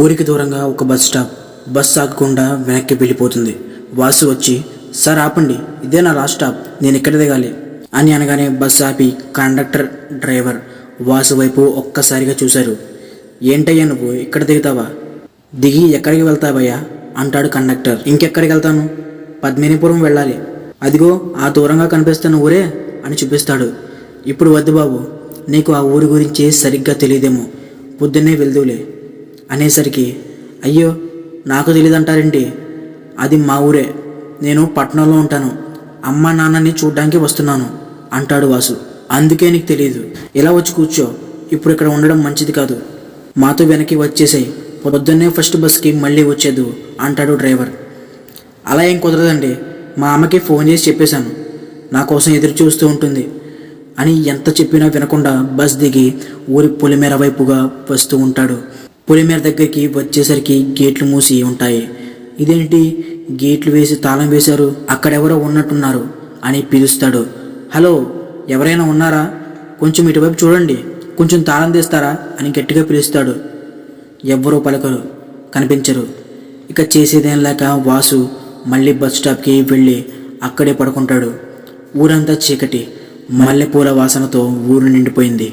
ఊరికి దూరంగా ఒక బస్ స్టాప్. బస్ ఆగకుండా వెనక్కి వెళ్ళిపోతుంది. వాసు వచ్చి, సార్ ఆపండి, ఇదే నా లాస్ట్ స్టాప్, నేను ఇక్కడ దిగాలి అని అనగానే బస్ ఆపి కండక్టర్, డ్రైవర్ వాసు వైపు ఒక్కసారిగా చూశారు. ఏంటయ్యా నువ్వు ఇక్కడ దిగుతావా? దిగి ఎక్కడికి వెళ్తావయ్యా అంటాడు కండక్టర్. ఇంకెక్కడికి వెళ్తాను, పద్మినిపురం వెళ్ళాలి, అదిగో ఆ దూరంగా కనిపిస్తున్న ఊరే అని చూపిస్తాడు. ఇప్పుడు వద్దు బాబు, నీకు ఆ ఊరి గురించి సరిగ్గా తెలియదేమో, పొద్దున్నే వెళ్దూలే అనేసరికి, అయ్యో నాకు తెలియదంటారేంటి, అది మా ఊరే, నేను పట్టణంలో ఉంటాను, అమ్మ నాన్నని చూడ్డానికి వస్తున్నాను అంటాడు వాసు. అందుకే నీకు తెలియదు, ఇలా వచ్చి కూర్చో, ఇప్పుడు ఇక్కడ ఉండడం మంచిది కాదు, మాతో వెనక్కి వచ్చేసాయి, పొద్దున్నే ఫస్ట్ బస్కి మళ్ళీ వచ్చేదు అంటాడు డ్రైవర్. అలా ఏం కుదరదండి, మా అమ్మకి ఫోన్ చేసి చెప్పేశాను, నా కోసం ఎదురు చూస్తూ ఉంటుంది అని ఎంత చెప్పినా వినకుండా బస్ దిగి ఊరి పొలిమేర వైపుగా వస్తూ ఉంటాడు. పొలిమేర దగ్గరికి వచ్చేసరికి గేట్లు మూసి ఉంటాయి. ఇదేంటి గేట్లు వేసి తాళం వేశారు, అక్కడెవరో ఉన్నట్టున్నారు అని పిలుస్తాడు. హలో, ఎవరైనా ఉన్నారా, కొంచెం ఇటువైపు చూడండి, కొంచెం తాళం తీస్తారా అని గట్టిగా పిలుస్తాడు. ఎవ్వరూ పలకరు, కనిపించరు. ఇక చేసేదేం లేక వాసు మళ్ళీ బస్ స్టాప్కి వెళ్ళి అక్కడే పడుకుంటాడు. ఊరంతా చీకటి, మల్లెపూల వాసనతో ఊరు నిండిపోయింది.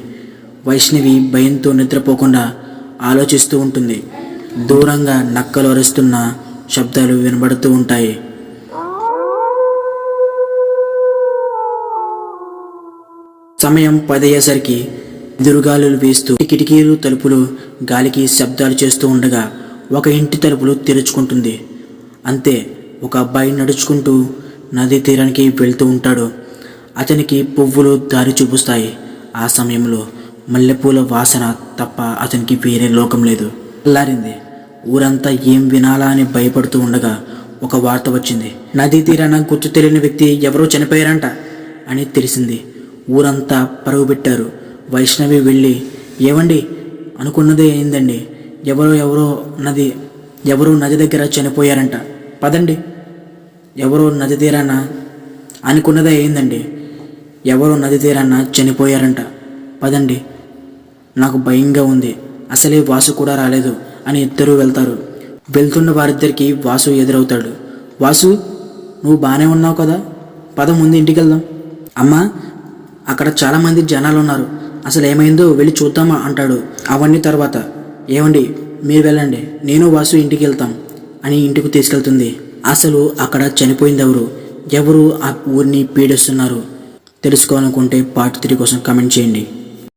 వైష్ణవి భయంతో నిద్రపోకుండా ఆలోచిస్తూ ఉంటుంది. దూరంగా నక్కలు అరుస్తున్న శబ్దాలు వినబడుతూ ఉంటాయి. సమయం 10 అయ్యేసరికి ఎదురుగాలులు వీస్తూ కిటికీలు తలుపులు గాలికి శబ్దాలు చేస్తూ ఉండగా ఒక ఇంటి తలుపులు తెరుచుకుంటుంది. అంతే, ఒక అబ్బాయి నడుచుకుంటూ నదీ తీరానికి వెళ్తూ ఉంటాడు. అతనికి పువ్వులు దారి చూపిస్తాయి. ఆ సమయంలో మల్లెపూల వాసన తప్ప అతనికి వేరే లోకం లేదు. తెల్లారింది. ఊరంతా ఏం వినాలా అని భయపడుతూ ఉండగా ఒక వార్త వచ్చింది. నదీ తీరాన గుర్తు తెలియని వ్యక్తి ఎవరో చనిపోయారంట అని తెలిసింది. ఊరంతా పరుగు పెట్టారు. వైష్ణవి వెళ్ళి, ఏవండి, అనుకున్నదే అయిందండి, ఎవరో నది దగ్గర చనిపోయారంట, పదండి. ఎవరో నది తీరాన అనుకున్నదే అయిందండి, ఎవరో నది తీరాన చనిపోయారంట, పదండి. నాకు భయంగా ఉంది, అసలే వాసు కూడా రాలేదు అని ఇద్దరూ వెళ్తారు. వెళ్తున్న వారిద్దరికి వాసు ఎదురవుతాడు. వాసు, నువ్వు బాగానే ఉన్నావు కదా, పద ముందు ఇంటికి వెళ్దాం. అమ్మా, అక్కడ చాలామంది జనాలు ఉన్నారు, అసలు ఏమైందో వెళ్ళి చూద్దామా అంటాడు. అవన్నీ తర్వాత, ఏమండి మీరు వెళ్ళండి, నేను వాసు ఇంటికి వెళ్తాం అని ఇంటికి తీసుకెళ్తుంది. అసలు అక్కడ చనిపోయింది ఎవరు ఆ ఊరిని పీడిస్తున్నారు తెలుసుకోవాలనుకుంటే పార్ట్ 3 కోసం కమెంట్ చేయండి.